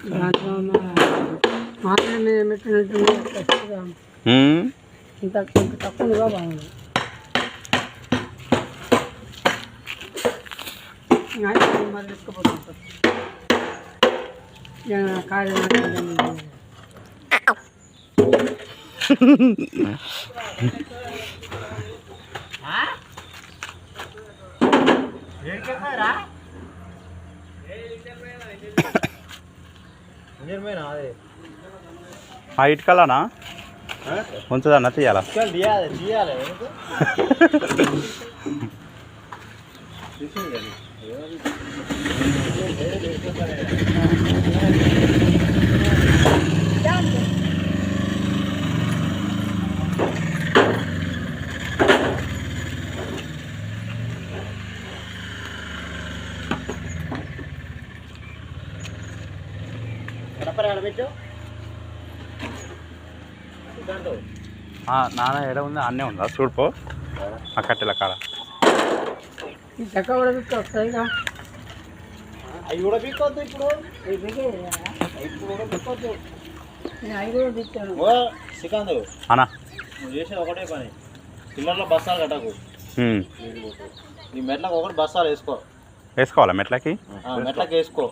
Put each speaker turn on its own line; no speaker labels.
దాంట్లో మాత్రమే పెట్టినట్టు ఇంత తక్కువగా బాగుంది. మరి తీసుకుపోతుంటారు కాదు.
ఇటుకలానా ఉంచదన్నా తీయాలా? నాన్న ఎడ ఉంది అన్నే ఉందా చూడుపో ఆ కట్టెల కాడ.
అవి కూడా పీక్కొద్దు ఇప్పుడు. శ్రీకాంత్
అన్నా
నువ్వు చేసే ఒకటే పని, సిమెంట్లో బస్తాలు కట్టకు. ఈ మెట్లకు ఒకటి బస్తాలు వేసుకోవాలా?
మెట్లకి
మెట్లకి వేసుకో.